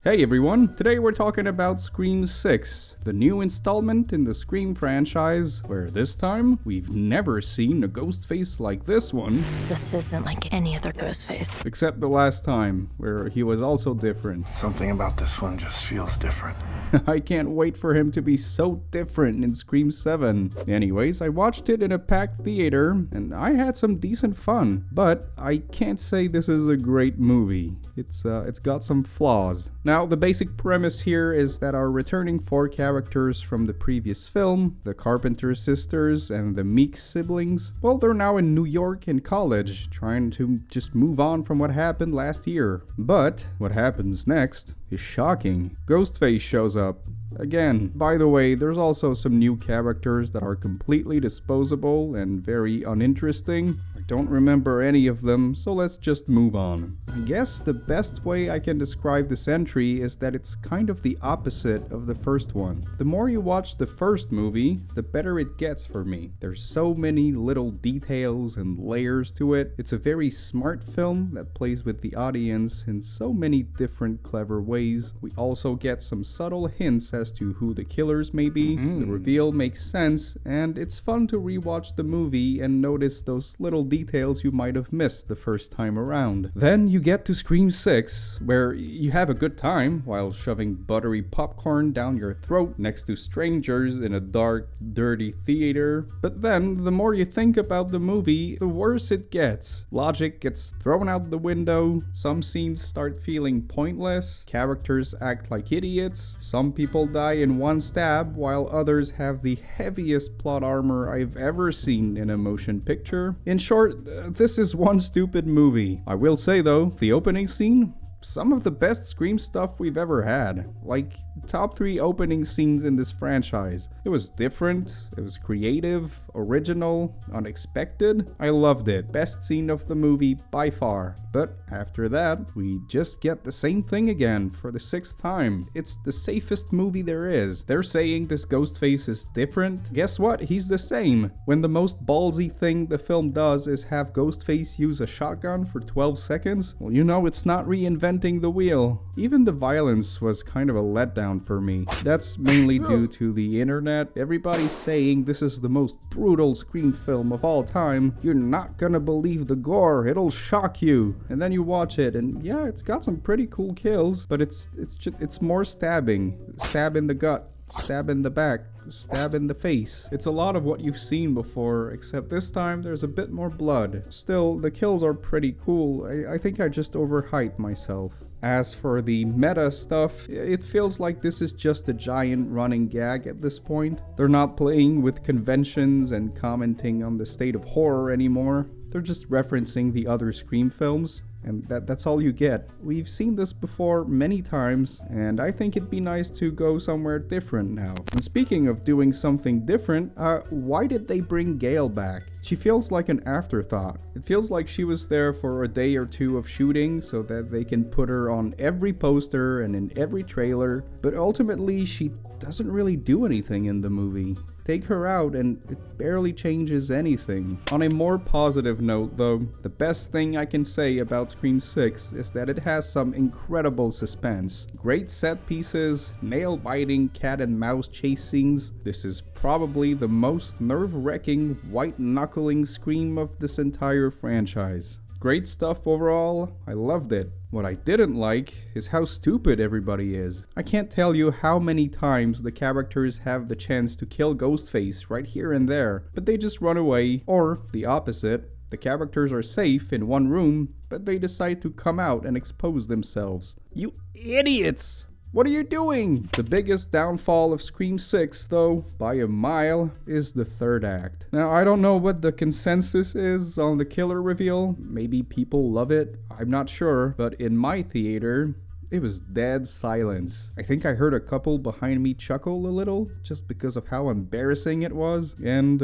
Hey everyone, today we're talking about Scream 6, the new installment in the Scream franchise, where this time, we've never seen a Ghostface like this one. This isn't like any other Ghostface. Except the last time, where he was also different. Something about this one just feels different. I can't wait for him to be so different in Scream 7. Anyways, I watched it in a packed theater, and I had some decent fun. But I can't say this is a great movie. It's got some flaws. Now, the basic premise here is that our returning four characters from the previous film, the Carpenter sisters and the Meeks siblings, well, they're now in New York in college, trying to just move on from what happened last year. But what happens next is shocking. Ghostface shows up. Again, by the way, there's also some new characters that are completely disposable and very uninteresting. I don't remember any of them, so let's just move on. I guess the best way I can describe this entry is that it's kind of the opposite of the first one. The more you watch the first movie, the better it gets for me. There's so many little details and layers to it. It's a very smart film that plays with the audience in so many different clever ways. We also get some subtle hints as to who the killers may be. The reveal makes sense, and it's fun to rewatch the movie and notice those little details you might have missed the first time around. Then you get to Scream 6, where you have a good time while shoving buttery popcorn down your throat next to strangers in a dark, dirty theater. But then, the more you think about the movie, the worse it gets. Logic gets thrown out the window, some scenes start feeling pointless, characters act like idiots, some people die in one stab, while others have the heaviest plot armor I've ever seen in a motion picture. In short, this is one stupid movie. I will say though, the opening scene, some of the best Scream stuff we've ever had. Like, top 3 opening scenes in this franchise. It was different, it was creative, original, unexpected. I loved it. Best scene of the movie by far. But after that, we just get the same thing again for the 6th time. It's the safest movie there is. They're saying this Ghostface is different. Guess what? He's the same. When the most ballsy thing the film does is have Ghostface use a shotgun for 12 seconds, well, you know it's not reinventing the wheel. Even the violence was kind of a letdown for me. That's mainly due to the internet. Everybody's saying this is the most brutal Scream film of all time. You're not gonna believe the gore, it'll shock you. And then you watch it and yeah, it's got some pretty cool kills, but it's more stabbing. Stab in the gut, stab in the back, stab in the face. It's a lot of what you've seen before, except this time there's a bit more blood. Still, the kills are pretty cool. I think I just overhyped myself. As for the meta stuff, it feels like this is just a giant running gag at this point. They're not playing with conventions and commenting on the state of horror anymore. They're just referencing the other Scream films. And that's all you get. We've seen this before many times, and I think it'd be nice to go somewhere different now. And speaking of doing something different, why did they bring Gail back? She feels like an afterthought. It feels like she was there for a day or two of shooting so that they can put her on every poster and in every trailer, but ultimately she doesn't really do anything in the movie. Take her out and it barely changes anything. On a more positive note though, the best thing I can say about Scream 6 is that it has some incredible suspense. Great set pieces, nail-biting cat and mouse chase scenes. This is probably the most nerve-wracking, white-knuckling Scream of this entire franchise. Great stuff overall, I loved it. What I didn't like is how stupid everybody is. I can't tell you how many times the characters have the chance to kill Ghostface right here and there, but they just run away, or the opposite. The characters are safe in one room, but they decide to come out and expose themselves. You idiots! What are you doing? The biggest downfall of Scream 6, though, by a mile, is the third act. Now, I don't know what the consensus is on the killer reveal. Maybe people love it. I'm not sure. But in my theater, it was dead silence. I think I heard a couple behind me chuckle a little, just because of how embarrassing it was, and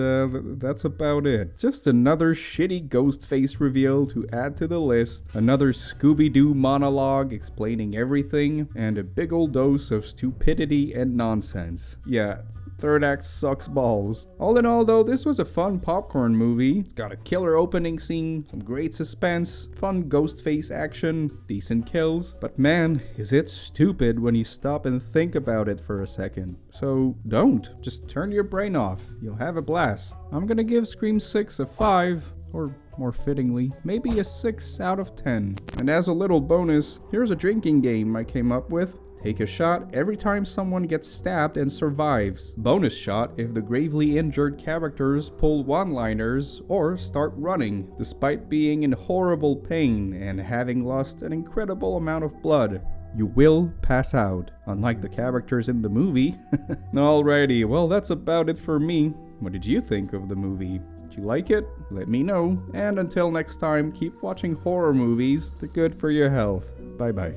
that's about it. Just another shitty Ghostface reveal to add to the list, another Scooby-Doo monologue explaining everything, and a big old dose of stupidity and nonsense. Yeah, third act sucks balls. All in all though, this was a fun popcorn movie. It's got a killer opening scene, some great suspense, fun Ghostface action, decent kills. But man, is it stupid when you stop and think about it for a second. So don't. Just turn your brain off. You'll have a blast. I'm gonna give Scream 6 a 5, or more fittingly, maybe a 6 out of 10. And as a little bonus, here's a drinking game I came up with. Take a shot every time someone gets stabbed and survives. Bonus shot if the gravely injured characters pull one-liners or start running, despite being in horrible pain and having lost an incredible amount of blood. You will pass out, unlike the characters in the movie. Alrighty, well that's about it for me. What did you think of the movie? Did you like it? Let me know. And until next time, keep watching horror movies. They're good for your health. Bye bye.